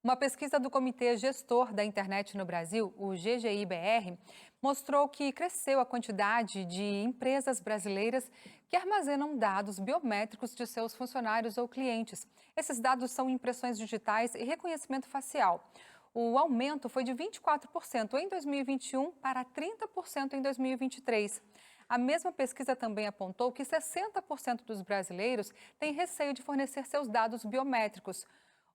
Uma pesquisa do Comitê Gestor da Internet no Brasil, o GGI-BR, mostrou que cresceu a quantidade de empresas brasileiras que armazenam dados biométricos de seus funcionários ou clientes. Esses dados são impressões digitais e reconhecimento facial. O aumento foi de 24% em 2021 para 30% em 2023. A mesma pesquisa também apontou que 60% dos brasileiros têm receio de fornecer seus dados biométricos.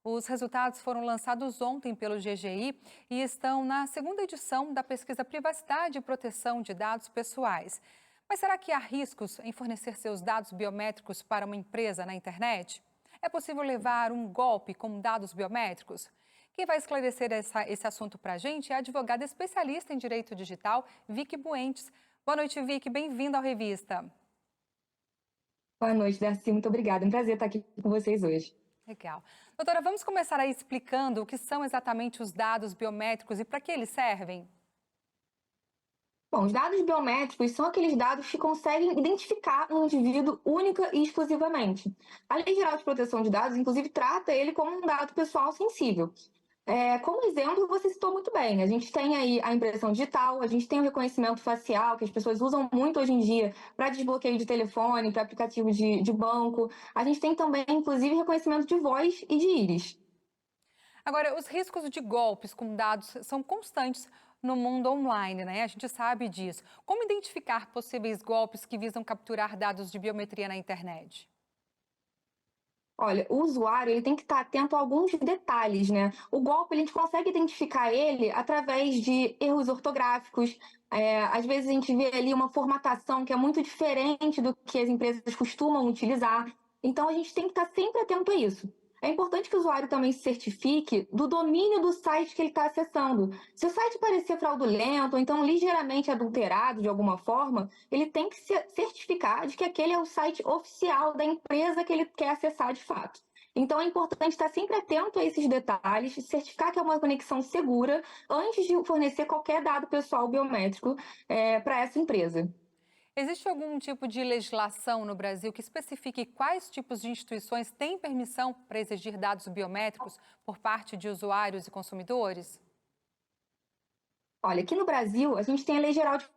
Os resultados foram lançados ontem pelo GGI e estão na segunda edição da pesquisa Privacidade e Proteção de Dados Pessoais. Mas será que há riscos em fornecer seus dados biométricos para uma empresa na internet? É possível levar um golpe com dados biométricos? Quem vai esclarecer esse assunto para a gente é a advogada especialista em direito digital, Vicky Buentes. Boa noite, Vicky. Bem-vinda ao Revista. Boa noite, Darcy. Muito obrigada. É um prazer estar aqui com vocês hoje. Legal. Doutora, vamos começar aí explicando o que são exatamente os dados biométricos e para que eles servem? Bom, os dados biométricos são aqueles dados que conseguem identificar um indivíduo única e exclusivamente. A Lei Geral de Proteção de Dados, inclusive, trata ele como um dado pessoal sensível. Como exemplo, você citou muito bem, a gente tem aí a impressão digital, a gente tem o reconhecimento facial, que as pessoas usam muito hoje em dia para desbloqueio de telefone, para aplicativos de banco. A gente tem também, inclusive, reconhecimento de voz e de íris. Agora, os riscos de golpes com dados são constantes no mundo online, né? A gente sabe disso. Como identificar possíveis golpes que visam capturar dados de biometria na internet? Olha, o usuário ele tem que estar atento a alguns detalhes, né? O golpe, a gente consegue identificar ele através de erros ortográficos. Às vezes a gente vê ali uma formatação que é muito diferente do que as empresas costumam utilizar. Então a gente tem que estar sempre atento a isso. É importante que o usuário também se certifique do domínio do site que ele está acessando. Se o site parecer fraudulento ou então ligeiramente adulterado de alguma forma, ele tem que se certificar de que aquele é o site oficial da empresa que ele quer acessar de fato. Então é importante estar sempre atento a esses detalhes, certificar que é uma conexão segura antes de fornecer qualquer dado pessoal biométrico para essa empresa. Existe algum tipo de legislação no Brasil que especifique quais tipos de instituições têm permissão para exigir dados biométricos por parte de usuários e consumidores? Olha, aqui no Brasil, a gente tem a Lei Geral de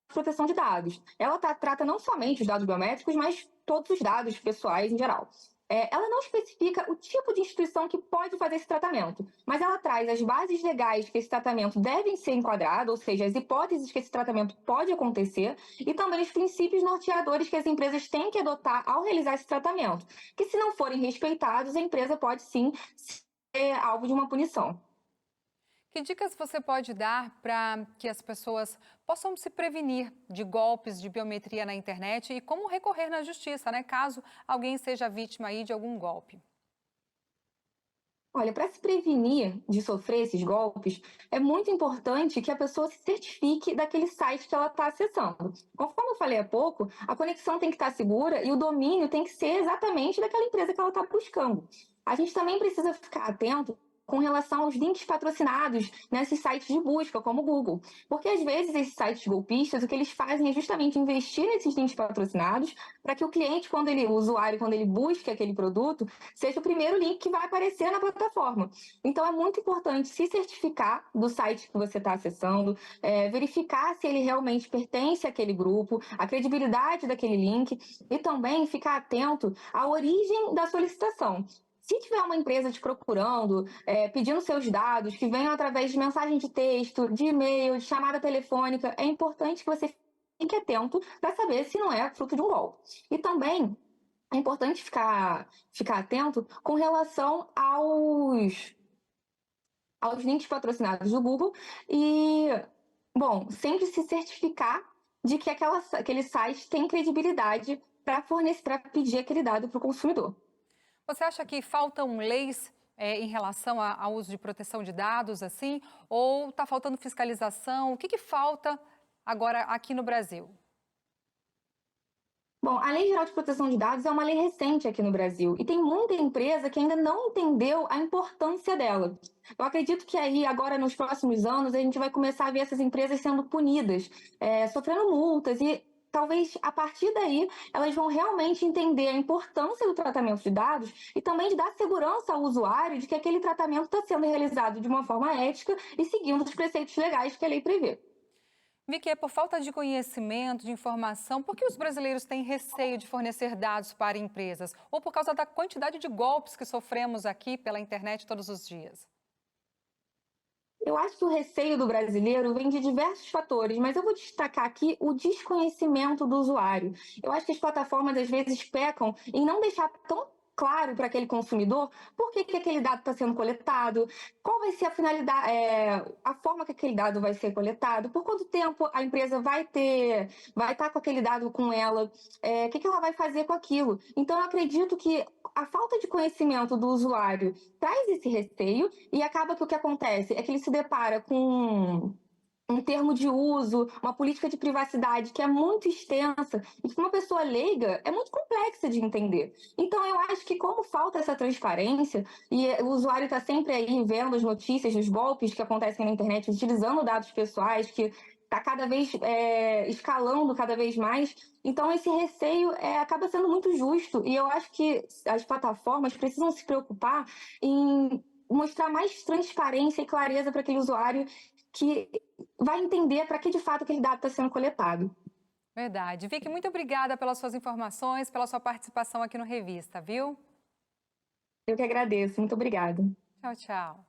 Proteção de Dados. Ela trata não somente os dados biométricos, mas todos os dados pessoais em geral. Ela não especifica o tipo de instituição que pode fazer esse tratamento, mas ela traz as bases legais que esse tratamento deve ser enquadrado, ou seja, as hipóteses que esse tratamento pode acontecer, e também os princípios norteadores que as empresas têm que adotar ao realizar esse tratamento, que se não forem respeitados, a empresa pode sim ser alvo de uma punição. Que dicas você pode dar para que as pessoas possam se prevenir de golpes de biometria na internet e como recorrer na justiça, né, caso alguém seja vítima aí de algum golpe? Olha, para se prevenir de sofrer esses golpes, é muito importante que a pessoa se certifique daquele site que ela está acessando. Conforme eu falei há pouco, a conexão tem que estar segura e o domínio tem que ser exatamente daquela empresa que ela está buscando. A gente também precisa ficar atento com relação aos links patrocinados nesses sites de busca, como o Google. Porque às vezes esses sites golpistas, o que eles fazem é justamente investir nesses links patrocinados para que o cliente, o usuário, quando ele busca aquele produto, seja o primeiro link que vai aparecer na plataforma. Então é muito importante se certificar do site que você está acessando, verificar se ele realmente pertence àquele grupo, a credibilidade daquele link e também ficar atento à origem da solicitação. Se tiver uma empresa te procurando, pedindo seus dados, que venham através de mensagem de texto, de e-mail, de chamada telefônica, é importante que você fique atento para saber se não é fruto de um golpe. E também é importante ficar atento com relação aos links patrocinados do Google e, bom, sempre se certificar de que aquele site tem credibilidade para pedir aquele dado para o consumidor. Você acha que faltam leis em relação ao uso de proteção de dados, assim? Ou está faltando fiscalização? O que falta agora aqui no Brasil? Bom, a Lei Geral de Proteção de Dados é uma lei recente aqui no Brasil e tem muita empresa que ainda não entendeu a importância dela. Eu acredito que aí, agora, nos próximos anos, a gente vai começar a ver essas empresas sendo punidas, sofrendo multas e talvez a partir daí elas vão realmente entender a importância do tratamento de dados e também de dar segurança ao usuário de que aquele tratamento está sendo realizado de uma forma ética e seguindo os preceitos legais que a lei prevê. Vicky, é por falta de conhecimento, de informação, por que os brasileiros têm receio de fornecer dados para empresas? Ou por causa da quantidade de golpes que sofremos aqui pela internet todos os dias? Eu acho que o receio do brasileiro vem de diversos fatores, mas eu vou destacar aqui o desconhecimento do usuário. Eu acho que as plataformas às vezes pecam em não deixar tão claro para aquele consumidor por que aquele dado está sendo coletado, qual vai ser a finalidade, a forma que aquele dado vai ser coletado, por quanto tempo a empresa vai estar com aquele dado com ela, o que ela vai fazer com aquilo. Então, eu acredito que a falta de conhecimento do usuário traz esse receio e acaba que o que acontece é que ele se depara com um termo de uso, uma política de privacidade que é muito extensa e que uma pessoa leiga é muito complexa de entender. Então, eu acho que como falta essa transparência e o usuário está sempre aí vendo as notícias dos golpes que acontecem na internet, utilizando dados pessoais, que está cada vez escalando cada vez mais. Então, esse receio acaba sendo muito justo e eu acho que as plataformas precisam se preocupar em mostrar mais transparência e clareza para aquele usuário que vai entender para que de fato aquele dado está sendo coletado. Verdade. Vicky, muito obrigada pelas suas informações, pela sua participação aqui no Revista, viu? Eu que agradeço, muito obrigada. Tchau, tchau.